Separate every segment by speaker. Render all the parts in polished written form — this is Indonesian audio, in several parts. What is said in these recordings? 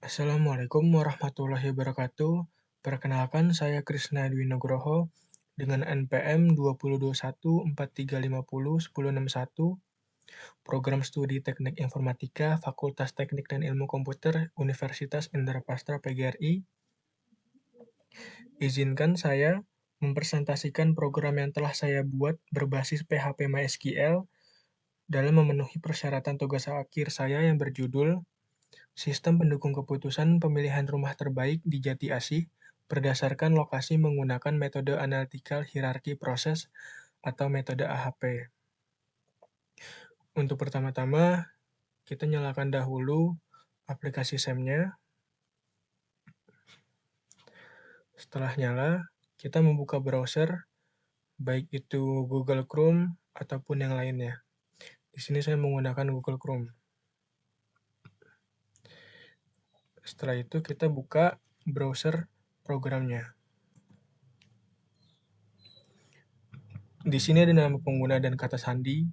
Speaker 1: Assalamualaikum warahmatullahi wabarakatuh. Perkenalkan, saya Krisna Dwi Nugroho dengan NPM 202143501061, Program Studi Teknik Informatika, Fakultas Teknik dan Ilmu Komputer, Universitas Indrapastra PGRI. Izinkan saya mempresentasikan program yang telah saya buat berbasis PHP MySQL dalam memenuhi persyaratan tugas akhir saya yang berjudul Sistem pendukung keputusan pemilihan rumah terbaik di Jati Asih berdasarkan lokasi menggunakan metode analytical hierarchy process atau metode AHP. Untuk pertama-tama, kita nyalakan dahulu aplikasi SEM-nya. Setelah nyala, kita membuka browser, baik itu Google Chrome ataupun yang lainnya. Di sini saya menggunakan Google Chrome. Setelah itu kita buka browser programnya. Di sini ada nama pengguna dan kata sandi.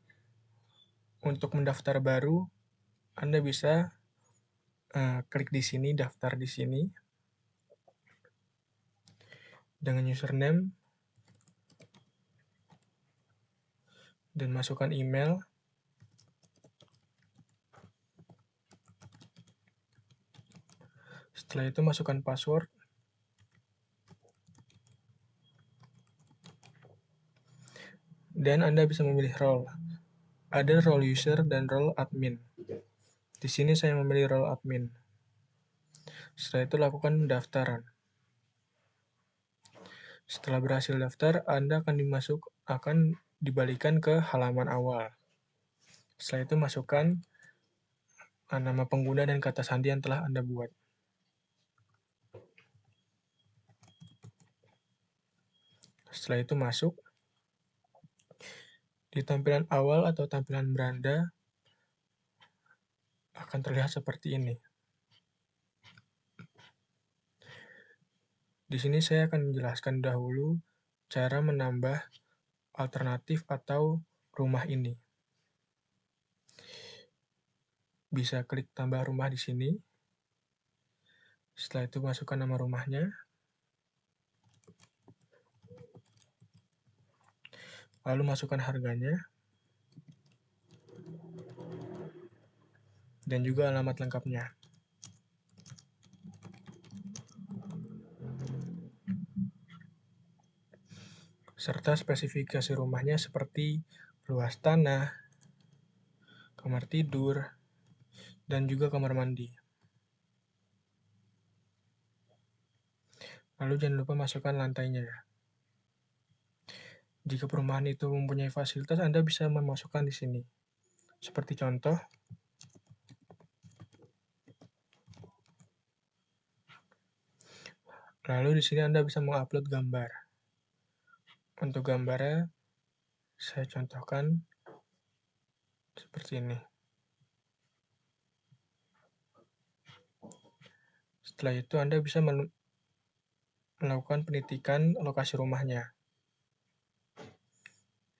Speaker 1: Untuk mendaftar baru, Anda bisa klik di sini, daftar di sini, dengan username, dan masukkan email. Setelah itu masukkan password. Dan Anda bisa memilih role. Ada role user dan role admin. Di sini saya memilih role admin. Setelah itu lakukan pendaftaran. Setelah berhasil daftar, Anda akan dibalikan ke halaman awal. Setelah itu masukkan nama pengguna dan kata sandi yang telah Anda buat. Setelah itu masuk. Di tampilan awal atau tampilan beranda akan terlihat seperti ini. Di sini saya akan menjelaskan dahulu cara menambah alternatif atau rumah ini. Bisa klik tambah rumah di sini. Setelah itu masukkan nama rumahnya. Lalu masukkan harganya. Dan juga alamat lengkapnya. Serta spesifikasi rumahnya seperti luas tanah, kamar tidur, dan juga kamar mandi. Lalu jangan lupa masukkan lantainya. Jika perumahan itu mempunyai fasilitas, Anda bisa memasukkan di sini. Seperti contoh, lalu di sini Anda bisa mengupload gambar. Untuk gambarnya, saya contohkan seperti ini. Setelah itu Anda bisa melakukan penitikan lokasi rumahnya.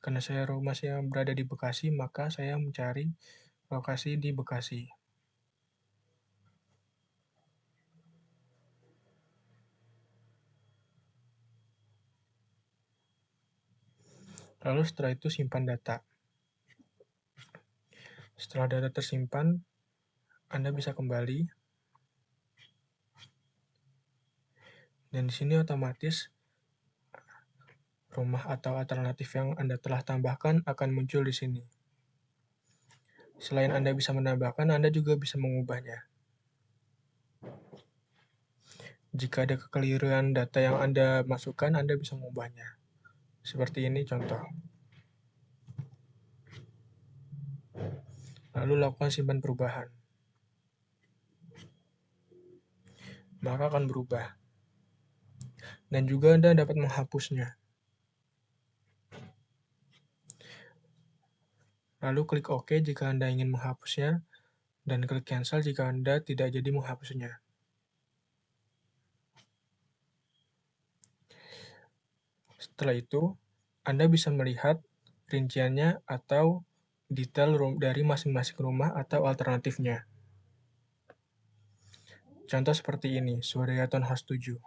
Speaker 1: Karena saya masih berada di Bekasi, maka saya mencari lokasi di Bekasi. Lalu setelah itu simpan data. Setelah data tersimpan, Anda bisa kembali. Dan di sini otomatis rumah atau alternatif yang Anda telah tambahkan akan muncul di sini. Selain Anda bisa menambahkan, Anda juga bisa mengubahnya. Jika ada kekeliruan data yang Anda masukkan, Anda bisa mengubahnya. Seperti ini contoh. Lalu lakukan simpan perubahan. Maka akan berubah. Dan juga Anda dapat menghapusnya. Lalu klik OK jika Anda ingin menghapusnya, dan klik cancel jika Anda tidak jadi menghapusnya. Setelah itu, Anda bisa melihat rinciannya atau detail dari masing-masing rumah atau alternatifnya. Contoh seperti ini, Surya Townhouse 7.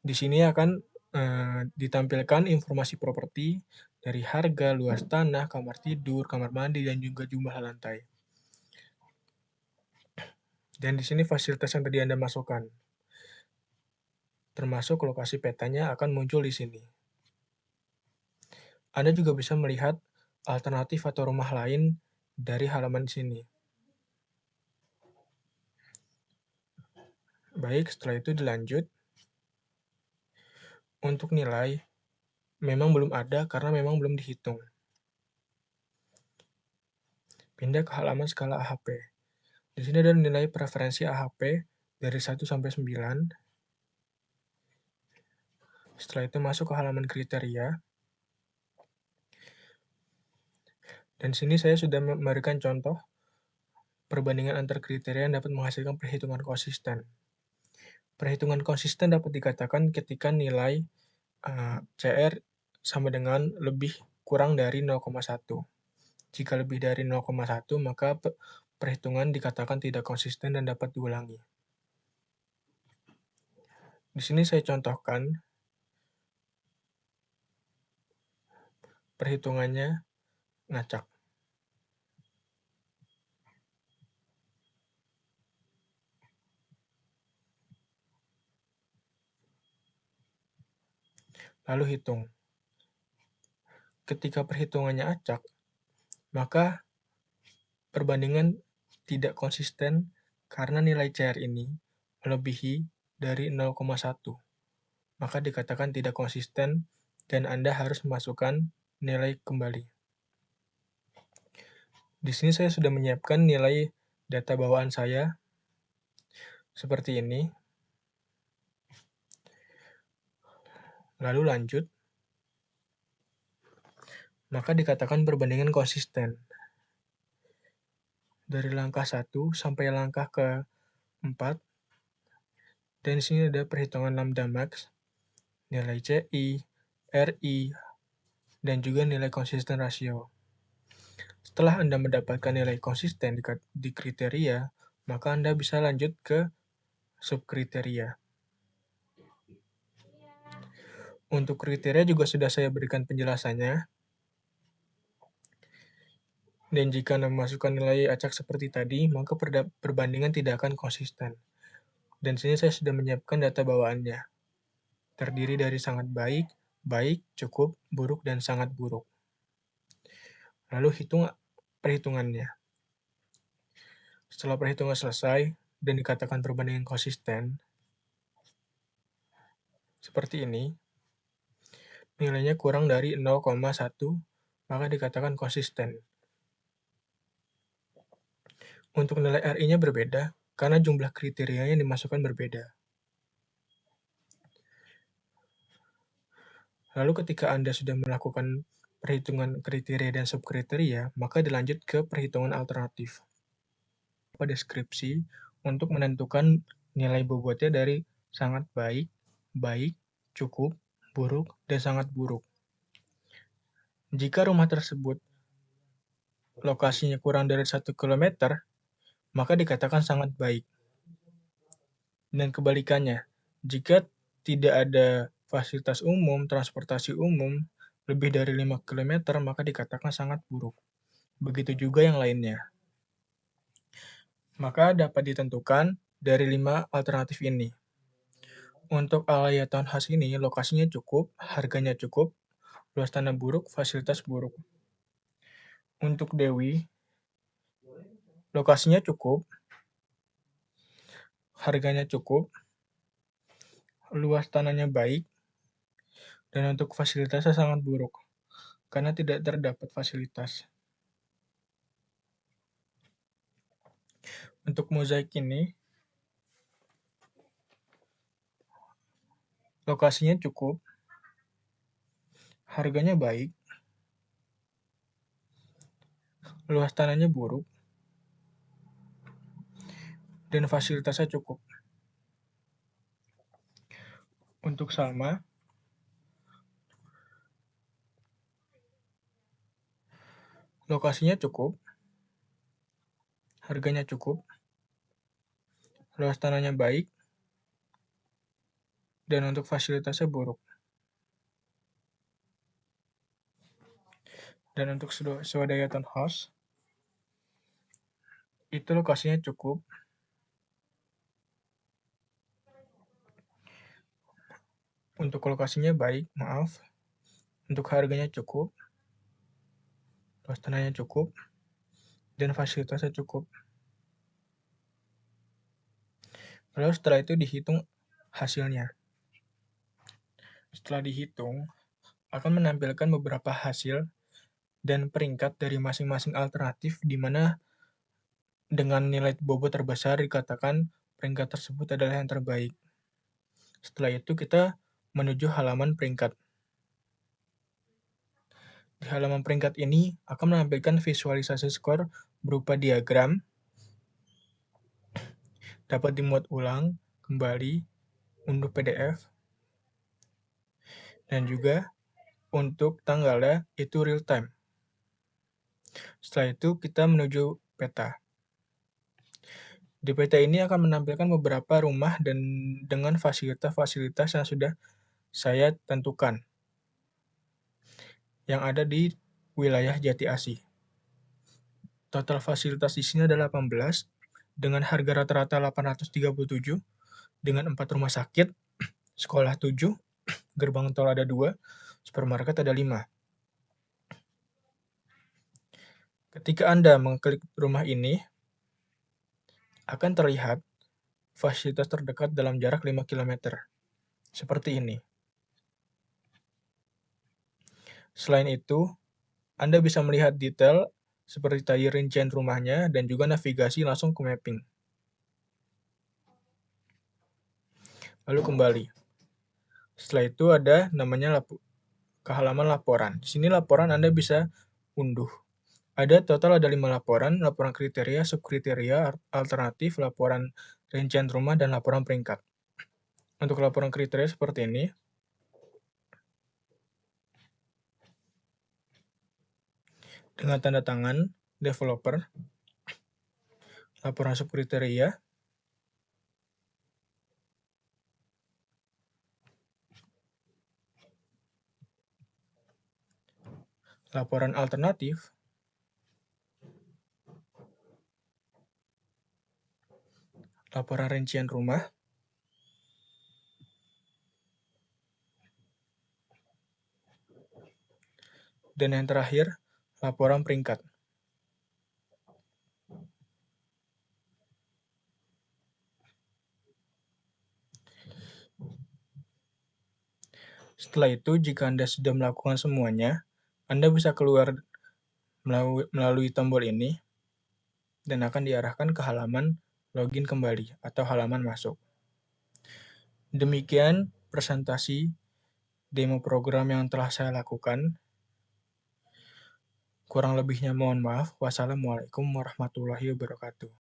Speaker 1: Di sini akan ditampilkan informasi properti dari harga, luas tanah, kamar tidur, kamar mandi, dan juga jumlah lantai. Dan di sini fasilitas yang tadi Anda masukkan, termasuk lokasi petanya akan muncul di sini. Anda juga bisa melihat alternatif atau rumah lain dari halaman sini. Baik, setelah itu dilanjut. Untuk nilai, memang belum ada karena memang belum dihitung. Pindah ke halaman skala AHP. Di sini ada nilai preferensi AHP dari 1 sampai 9. Setelah itu masuk ke halaman kriteria. Dan sini saya sudah memberikan contoh perbandingan antar kriteria yang dapat menghasilkan perhitungan konsisten. Perhitungan konsisten dapat dikatakan ketika nilai CR sama dengan lebih kurang dari 0,1. Jika lebih dari 0,1, maka perhitungan dikatakan tidak konsisten dan dapat diulangi. Di sini saya contohkan perhitungannya ngacak. Lalu hitung. Ketika perhitungannya acak, maka perbandingan tidak konsisten karena nilai CR ini melebihi dari 0,1. Maka dikatakan tidak konsisten dan Anda harus memasukkan nilai kembali. Di sini saya sudah menyiapkan nilai data bawaan saya seperti ini. Lalu lanjut. Maka dikatakan perbandingan konsisten. Dari langkah 1 sampai langkah ke-4. Dan di sini ada perhitungan lambda max, nilai CI, RI, dan juga nilai konsisten rasio. Setelah Anda mendapatkan nilai konsisten di kriteria, maka Anda bisa lanjut ke subkriteria. Untuk kriteria juga sudah saya berikan penjelasannya. Dan jika Anda memasukkan nilai acak seperti tadi, maka perbandingan tidak akan konsisten. Dan sini saya sudah menyiapkan data bawaannya. Terdiri dari sangat baik, baik, cukup, buruk, dan sangat buruk. Lalu hitung perhitungannya. Setelah perhitungan selesai dan dikatakan perbandingan konsisten, seperti ini, nilainya kurang dari 0,1, maka dikatakan konsisten. Untuk nilai RI-nya berbeda, karena jumlah kriterianya yang dimasukkan berbeda. Lalu ketika Anda sudah melakukan perhitungan kriteria dan subkriteria, maka dilanjut ke perhitungan alternatif. Pada deskripsi untuk menentukan nilai bobotnya dari sangat baik, baik, cukup, buruk, dan sangat buruk. Jika rumah tersebut lokasinya kurang dari 1 km, maka dikatakan sangat baik. Dan kebalikannya, jika tidak ada fasilitas umum, transportasi umum, lebih dari 5 km, maka dikatakan sangat buruk. Begitu juga yang lainnya. Maka dapat ditentukan dari 5 alternatif ini. Untuk Alaya Townhouse ini, lokasinya cukup, harganya cukup, luas tanah buruk, fasilitas buruk. Untuk Dewi, lokasinya cukup, harganya cukup, luas tanahnya baik, dan untuk fasilitasnya sangat buruk, karena tidak terdapat fasilitas. Untuk mozaik ini, lokasinya cukup, harganya baik, luas tanahnya buruk, dan fasilitasnya cukup. Untuk Salma, lokasinya cukup, harganya cukup, luas tanahnya baik, dan untuk fasilitasnya buruk. Dan untuk swadaya townhouse, itu lokasinya cukup, untuk lokasinya baik, untuk harganya cukup, luas tanahnya cukup, dan fasilitasnya cukup. Lalu setelah itu dihitung hasilnya. Setelah dihitung, akan menampilkan beberapa hasil dan peringkat dari masing-masing alternatif di mana dengan nilai bobot terbesar dikatakan peringkat tersebut adalah yang terbaik. Setelah itu kita menuju halaman peringkat. Di halaman peringkat ini akan menampilkan visualisasi skor berupa diagram, dapat dimuat ulang, kembali, unduh PDF, dan juga untuk tanggalnya itu real time. Setelah itu kita menuju peta. Di peta ini akan menampilkan beberapa rumah dan dengan fasilitas-fasilitas yang sudah saya tentukan yang ada di wilayah Jati Asih. Total fasilitas di sini ada 18 dengan harga rata-rata 837 dengan 4 rumah sakit, sekolah 7, gerbang tol ada 2, supermarket ada 5. Ketika Anda mengklik rumah ini, akan terlihat fasilitas terdekat dalam jarak 5 km. Seperti ini. Selain itu, Anda bisa melihat detail seperti tadi rincian rumahnya dan juga navigasi langsung ke mapping. Lalu kembali. Setelah itu ada namanya ke halaman laporan. Di sini laporan Anda bisa unduh. Ada 5 laporan, laporan kriteria, subkriteria, alternatif, laporan rincian rumah, dan laporan peringkat. Untuk laporan kriteria seperti ini. Dengan tanda tangan developer, laporan subkriteria, laporan alternatif, laporan rincian rumah, dan yang terakhir, laporan peringkat. Setelah itu, jika Anda sudah melakukan semuanya, Anda bisa keluar melalui tombol ini dan akan diarahkan ke halaman login kembali atau halaman masuk. Demikian presentasi demo program yang telah saya lakukan. Kurang lebihnya mohon maaf. Wassalamualaikum warahmatullahi wabarakatuh.